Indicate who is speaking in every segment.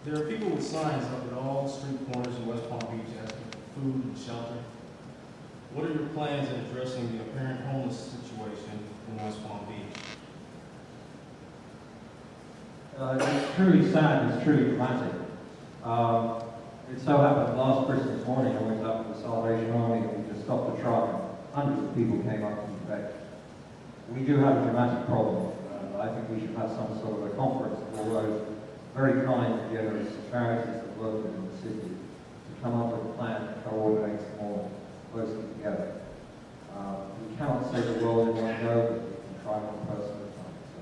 Speaker 1: There are people with signs up at all street corners in West Palm Beach asking for food and shelter. What are your plans in addressing the apparent homeless situation in West Palm Beach?
Speaker 2: It's truly sad, it's truly dramatic. It so happened last Christmas morning I went up to the Salvation Army and we just stopped the truck and hundreds of people came up to inspect. We do have a dramatic problem. I think we should have some sort of a conference of all those very kind, generous charities that work within the city to come up with a plan that coordinates them all closely together. We cannot save the world in one go, but we can try one person at a time. So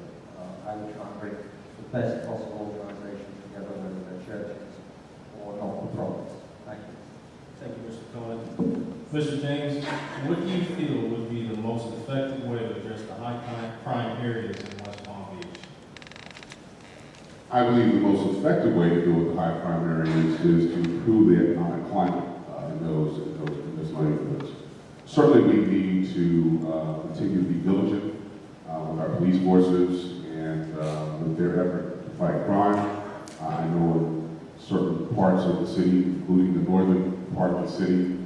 Speaker 2: I will try and bring the best possible organizations together, whether they're churches or not-for-profits. Thank you.
Speaker 1: Thank you, Mr. Cohen. Mr. James, what do you feel would be the most effective way to address the high crime areas in West Palm Beach?
Speaker 3: I believe the most effective way to deal with the high crime areas is to improve the economic climate in those neighborhoods. Certainly, we need to continue to be diligent with our police forces and with their effort to fight crime. I know in certain parts of the city, including the northern part of the city,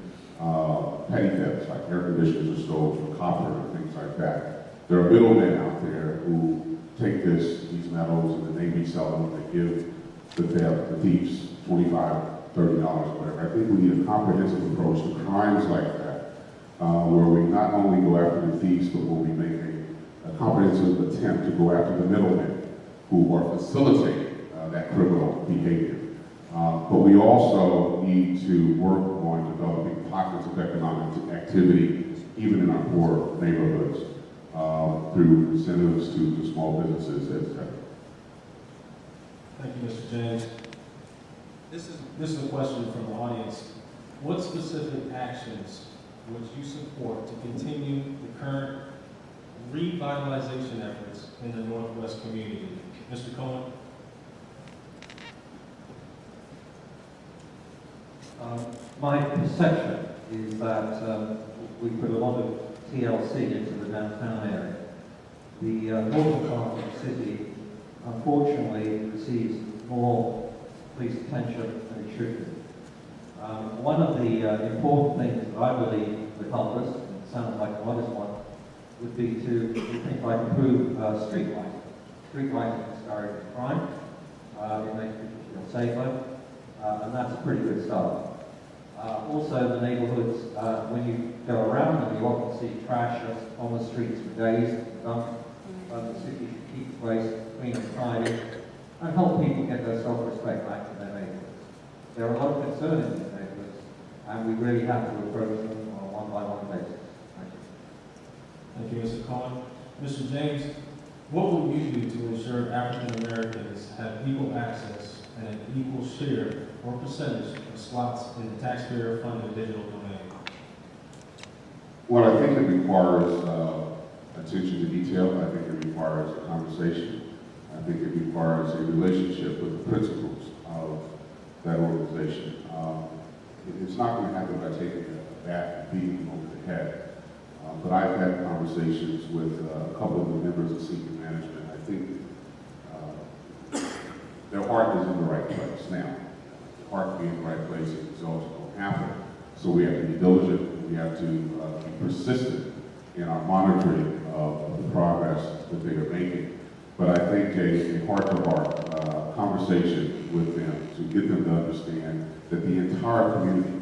Speaker 3: petty thefts like air conditioners are stolen from copper and things like that. There are middlemen out there who take these metals and then they resell them. They give the thieves $25, $30, whatever. I think we need a comprehensive approach to crimes like that, where we not only go after the thieves, but where we make a comprehensive attempt to go after the middlemen who are facilitating that criminal behavior. But we also need to work on developing pockets of economic activity, even in our poor neighborhoods, through incentives to small businesses, etc.
Speaker 1: Thank you, Mr. James. This is a question from the audience. What specific actions would you support to continue the current revitalization efforts in the Northwest community? Mr. Cohen?
Speaker 2: My perception is that we put a lot of TLC into the downtown area. The northern part of the city, unfortunately, receives more police attention than it should be. One of the important things that I believe would help us, and it sounds like a modest one, would be to do things like improve street lighting. Street lighting discourages crime, it makes people feel safer, and that's a pretty good start. Also, the neighborhoods, when you go around them, you often see trash on the streets for days, dumped. The city should keep the place clean and tidy and help people get their self-respect back to their neighborhoods. There are a lot of concern in these neighborhoods, and we really have to approach them on a one-by-one basis. Thank you.
Speaker 1: Thank you, Mr. Cohen. Mr. James, what will you do to ensure African Americans have equal access and an equal share or percentage of slots in the taxpayer-funded digital domain?
Speaker 3: Well, I think it requires attention to detail. I think it requires a conversation. I think it requires a relationship with the principles of that organization. It's not going to happen by taking a bat and beating them over the head. But I've had conversations with a couple of the members of senior management. I think their heart is in the right place now. The heart being in the right place, and results don't happen. So we have to be diligent. We have to be persistent in our monitoring of the progress that they are making. But I think a heart-to-heart conversation with them to get them to understand that the entire community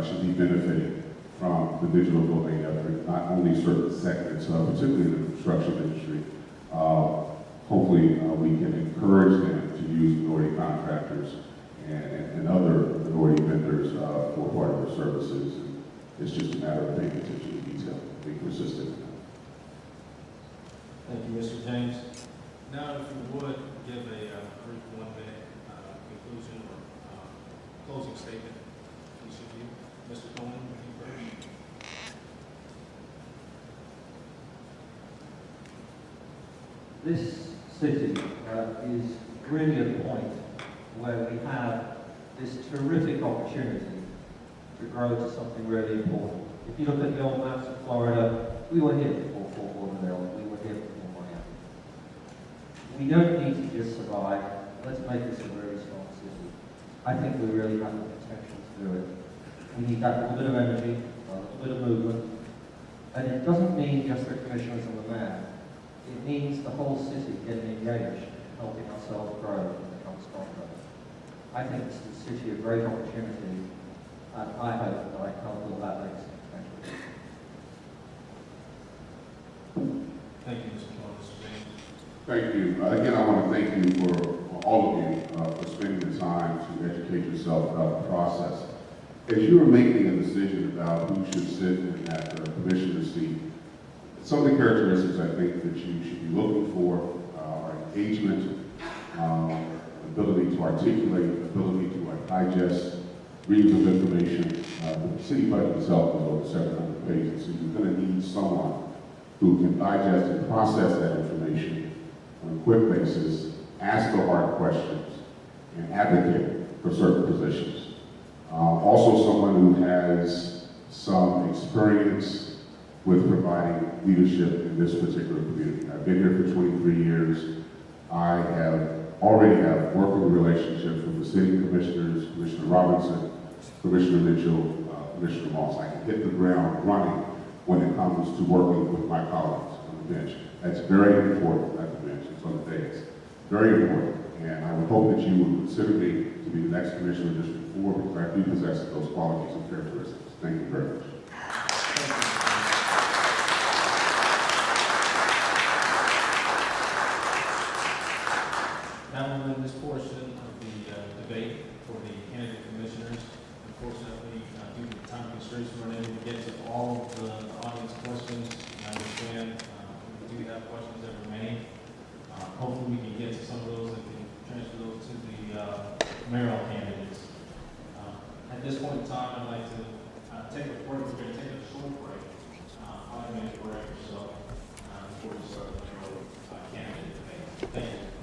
Speaker 3: should be benefiting from the digital domain effort, not only certain segments, particularly in the construction industry. Hopefully, we can encourage them to use minority contractors and other minority vendors for part of their services. And it's just a matter of paying attention to detail, being persistent.
Speaker 1: Thank you, Mr. James. Now, if you would, give a brief 1-minute conclusion or closing statement, each of you. Mr. Cohen, you first.
Speaker 2: This city is really at a point where we have this terrific opportunity to grow to something really important. If you look at the old maps of Florida, we were here before Fort Lauderdale, we were here before Miami. We don't need to just survive. Let's make this a really strong city. I think we really have the potential to do it. We need that little bit of energy, a little bit of movement, and it doesn't mean just the commissioners and the mayor. It means the whole city getting engaged in helping ourselves grow and become stronger. I think it's the city a great opportunity, and I hope that I can help all that legacy.
Speaker 1: Thank you, Mr. Paul, Mr. James.
Speaker 3: Thank you. Again, I want to thank you for all of you for spending the time to educate yourself about the process. As you are making a decision about who should sit in that commissioner seat, some of the characteristics I think that you should be looking for are engagement, ability to articulate, ability to digest reams of information. The city budget itself is over 700 pages, so you're going to need someone who can digest and process that information on a quick basis, ask the hard questions, and advocate for certain positions. Also someone who has some experience with providing leadership in this particular community. I've been here for 23 years. I already have working relationships with the city commissioners, Commissioner Robinson, Commissioner Mitchell, Commissioner Moss. I can hit the ground running when it comes to working with my colleagues on the bench. That's very important at the bench. It's on the dais. Very important. And I would hope that you would consider me to be the next commissioner of District 4 because I do possess those qualities and characteristics. Thank you very much.
Speaker 1: Now we'll end this portion of the debate for the candidate commissioners. Unfortunately, due to time constraints, we're unable to get to all of the audience questions. I understand we do have questions that remain. Hopefully we can get to some of those and can transfer those to the mayoral candidates. At this point in time, I'd like to take a break. We're going to take a short break, 5-minute break or so, before we start the mayoral candidate debate. Thank you.